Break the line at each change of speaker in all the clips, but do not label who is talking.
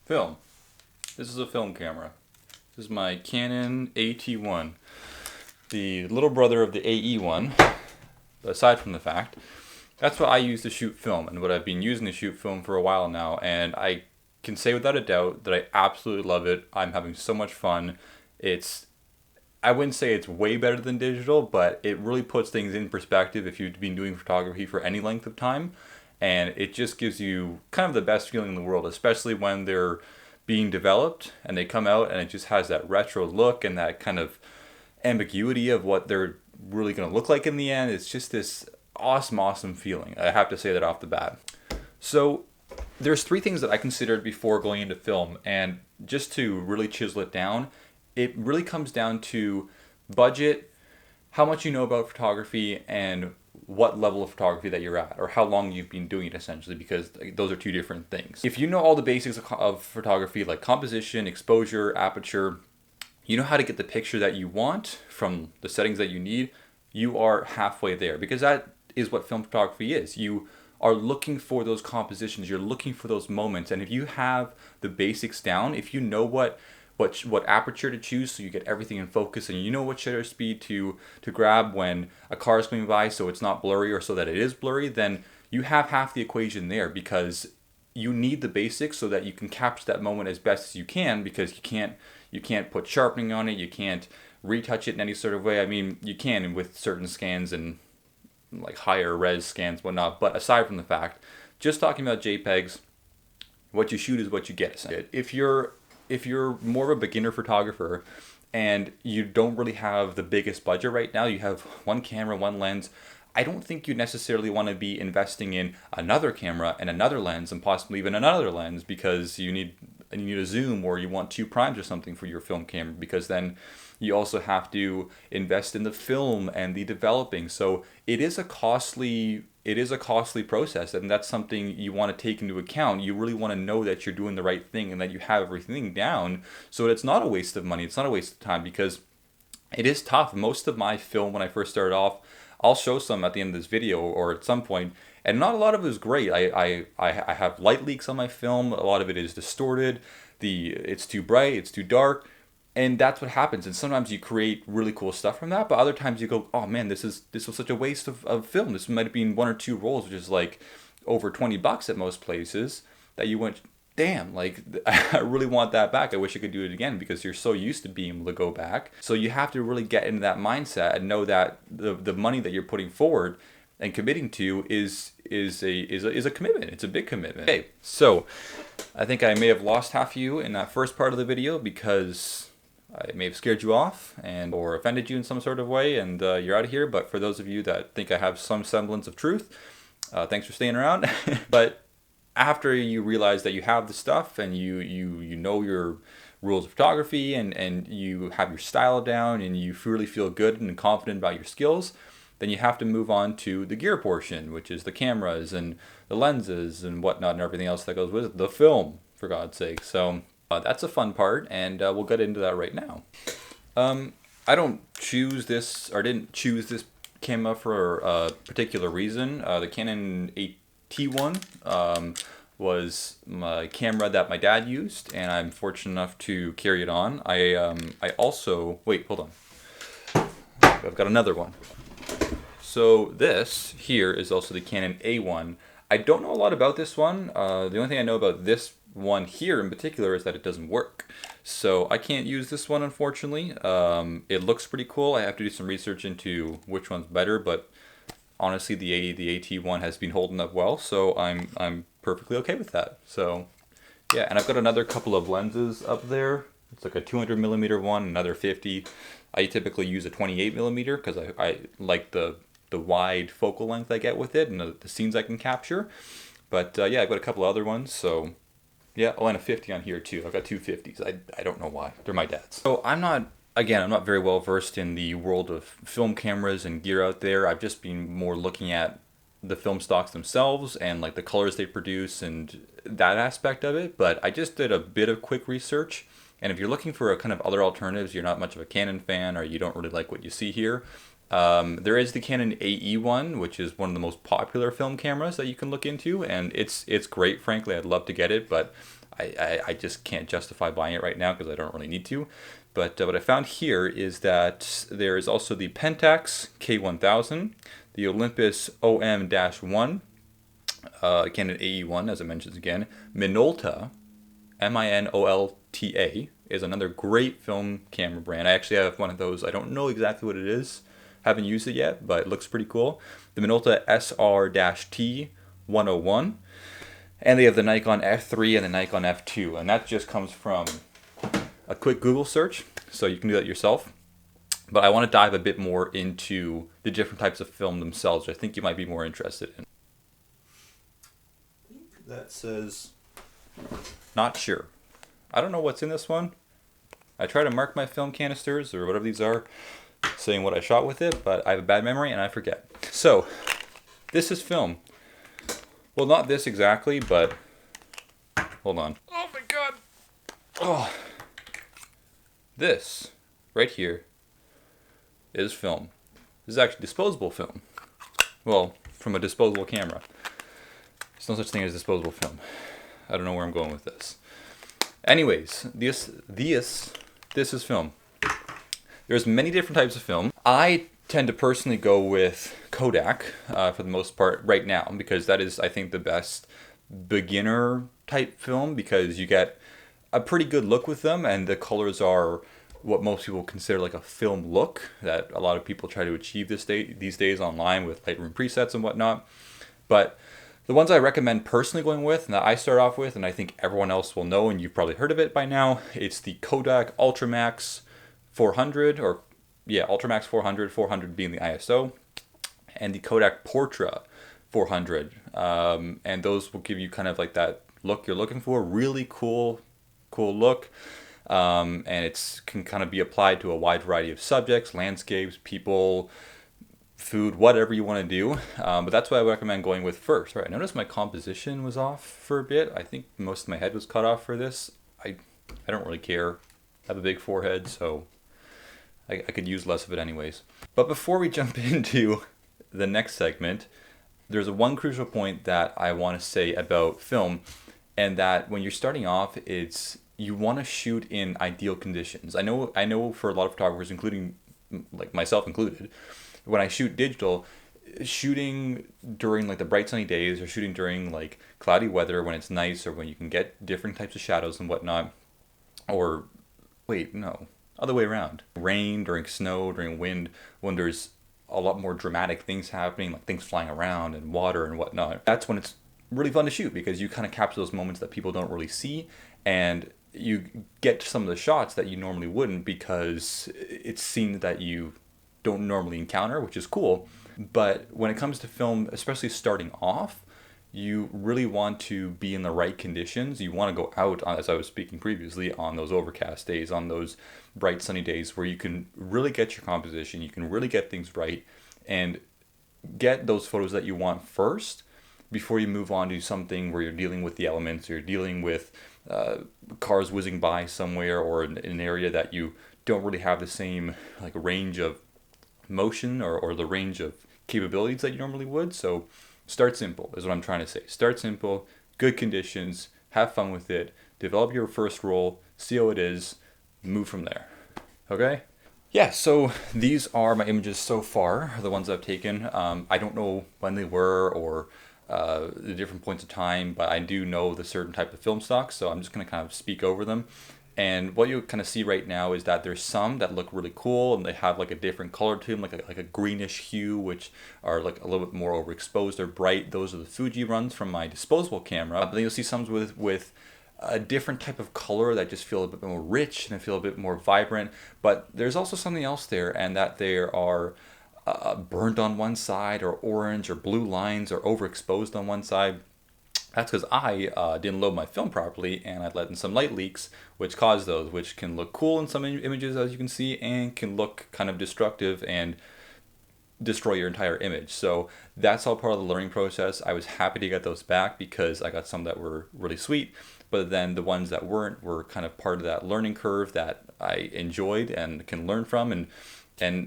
Film. This is a film camera. This is my Canon AT1, the little brother of the AE1. But aside from the fact, that's what I use to shoot film and what I've been using to shoot film for a while now, and I can say without a doubt that I absolutely love it. I'm having so much fun. I wouldn't say it's way better than digital, but it really puts things in perspective if you've been doing photography for any length of time. And it just gives you kind of the best feeling in the world, especially when they're being developed and they come out and it just has that retro look and that kind of ambiguity of what they're really going to look like in the end. It's just this awesome feeling. I have to say that off the bat. So there's three things that I considered before going into film, and just to really chisel it down, it really comes down to budget, how much you know about photography, and what level of photography that you're at, or how long you've been doing it, essentially, because those are two different things. If you know all the basics of photography, like composition, exposure, aperture, you know how to get the picture that you want from the settings that you need, you are halfway there, because that is what film photography is. You are looking for those compositions, you're looking for those moments, and if you have the basics down, if you know what aperture to choose so you get everything in focus, and you know what shutter speed to grab when a car is coming by so it's not blurry or so that it is blurry, then you have half the equation there, because you need the basics so that you can capture that moment as best as you can, because you can't put sharpening on it, you can't retouch it in any sort of way. I mean, you can with certain scans and like higher res scans, whatnot, but aside from the fact, just talking about JPEGs, what you shoot is what you get. If you're more of a beginner photographer and you don't really have the biggest budget right now, you have one camera, one lens, I don't think you necessarily want to be investing in another camera and another lens and possibly even another lens, because you need a zoom, or you want two primes or something for your film camera, because then you also have to invest in the film and the developing. So it is a costly process, and that's something you want to take into account. You really want to know that you're doing the right thing and that you have everything down, so it's not a waste of money, it's not a waste of time, because it is tough. Most of my film, when I first started off, I'll show some at the end of this video or at some point, and not a lot of it is great. I have light leaks on my film. A lot of it is distorted. It's too bright, it's too dark. And that's what happens. And sometimes you create really cool stuff from that, but other times you go, oh man, this was such a waste of film. This might have been one or two rolls, which is like over $20 at most places, that you went, damn, like I really want that back. I wish I could do it again, because you're so used to being able to go back. So you have to really get into that mindset and know that the money that you're putting forward and committing to is a commitment. It's a big commitment. Okay, so I think I may have lost half of you in that first part of the video, because I may have scared you off or offended you in some sort of way, and you're out of here. But for those of you that think I have some semblance of truth, thanks for staying around. But after you realize that you have the stuff and you know your rules of photography and you have your style down and you really feel good and confident about your skills, then you have to move on to the gear portion, which is the cameras and the lenses and whatnot and everything else that goes with it, the film, for God's sake. So that's a fun part, and we'll get into that right now. I didn't choose this camera for a particular reason. The Canon AT1 was my camera that my dad used, and I'm fortunate enough to carry it on. I also, wait, hold on. I've got another one. So this here is also the Canon A1. I don't know a lot about this one. The only thing I know about this one here in particular is that it doesn't work. So I can't use this one, unfortunately. It looks pretty cool. I have to do some research into which one's better, but honestly, the AT1 has been holding up well, so I'm perfectly okay with that. So yeah, and I've got another couple of lenses up there. It's like a 200mm one, another 50. I typically use a 28mm because I like the wide focal length I get with it and the scenes I can capture. But yeah, I've got a couple other ones, so yeah, and a 50 on here too. I've got two 50s. I don't know why. They're my dad's. So I'm not very well versed in the world of film cameras and gear out there. I've just been more looking at the film stocks themselves and like the colors they produce and that aspect of it. But I just did a bit of quick research. And if you're looking for a kind of other alternatives, you're not much of a Canon fan, or you don't really like what you see here, there is the Canon AE1, which is one of the most popular film cameras that you can look into, and it's great. Frankly, I'd love to get it, but I just can't justify buying it right now because I don't really need to. But what I found here is that there is also the Pentax K1000, the Olympus OM-1, again an AE1 as I mentioned again. Minolta, Minolta, is another great film camera brand. I actually have one of those. I don't know exactly what it is. Haven't used it yet, but it looks pretty cool. The Minolta SR-T101. And they have the Nikon F3 and the Nikon F2. And that just comes from a quick Google search, so you can do that yourself. But I want to dive a bit more into the different types of film themselves, which I think you might be more interested in. That says, not sure. I don't know what's in this one. I try to mark my film canisters, or whatever these are, saying what I shot with it, but I have a bad memory and I forget. So, this is film. Well, not this exactly, but hold on. Oh my god! Oh, this right here is film. This is actually disposable film. Well, from a disposable camera. There's no such thing as disposable film. I don't know where I'm going with this. Anyways, this is film. There's many different types of film. I tend to personally go with Kodak for the most part right now, because that is, I think, the best beginner type film, because you get a pretty good look with them, and the colors are what most people consider like a film look that a lot of people try to achieve these days online with Lightroom presets and whatnot. But the ones I recommend personally going with, and that I start off with, and I think everyone else will know, and you've probably heard of it by now, it's the Kodak Ultramax 400, or yeah, Ultramax 400, 400 being the ISO, and the Kodak Portra 400. And those will give you kind of like that look you're looking for, really cool look. And it can kind of be applied to a wide variety of subjects, landscapes, people, food, whatever you want to do. But that's what I recommend going with first. Right, I noticed my composition was off for a bit. I think most of my head was cut off for this. I don't really care. I have a big forehead, so I could use less of it anyways. But before we jump into the next segment, there's one crucial point that I want to say about film, and that when you're starting off, it's you want to shoot in ideal conditions. I know for a lot of photographers, including like myself included, when I shoot digital, shooting during like the bright sunny days, or shooting during like cloudy weather when it's nice, or when you can get different types of shadows and whatnot, or wait, no, other way around. Rain, during snow, during wind, when there's a lot more dramatic things happening, like things flying around and water and whatnot. That's when it's really fun to shoot, because you kind of capture those moments that people don't really see, and you get some of the shots that you normally wouldn't, because it's scenes that you don't normally encounter, which is cool. But when it comes to film, especially starting off, you really want to be in the right conditions. You want to go out, as I was speaking previously, on those overcast days, on those bright sunny days where you can really get your composition, you can really get things right, and get those photos that you want first before you move on to something where you're dealing with the elements, or you're dealing with cars whizzing by somewhere, or in an area that you don't really have the same like range of motion, or the range of capabilities that you normally would. So start simple is what I'm trying to say. Start simple, good conditions, have fun with it, develop your first roll, see how it is, move from there. Okay? Yeah, so these are my images so far, the ones I've taken. I don't know when they were, or the different points of time, but I do know the certain type of film stock, so I'm just going to kind of speak over them. And what you kind of see right now is that there's some that look really cool, and they have like a different color to them, like a greenish hue, which are like a little bit more overexposed or bright. Those are the Fuji runs from my disposable camera. But then you'll see some with a different type of color that just feel a bit more rich and feel a bit more vibrant. But there's also something else there, and that there are burnt on one side, or orange or blue lines, or overexposed on one side. That's because I didn't load my film properly, and I let in some light leaks, which caused those, which can look cool in some images, as you can see, and can look kind of destructive and destroy your entire image. So that's all part of the learning process. I was happy to get those back, because I got some that were really sweet, but then the ones that weren't were kind of part of that learning curve that I enjoyed and can learn from, and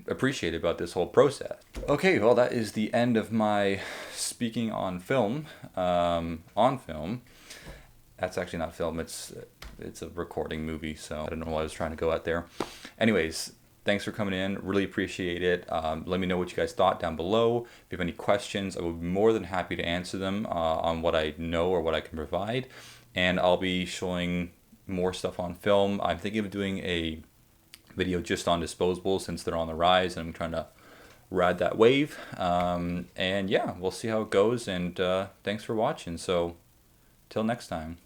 appreciate about this whole process. Okay, well, that is the end of my speaking on film, That's actually not film. It's a recording movie. So I don't know what I was trying to go at there. Anyways, thanks for coming in. Really appreciate it. Let me know what you guys thought down below. If you have any questions, I would be more than happy to answer them on what I know or what I can provide. And I'll be showing more stuff on film. I'm thinking of doing a video just on disposables since they're on the rise, and I'm trying to ride that wave. And yeah, we'll see how it goes. And thanks for watching. So till next time.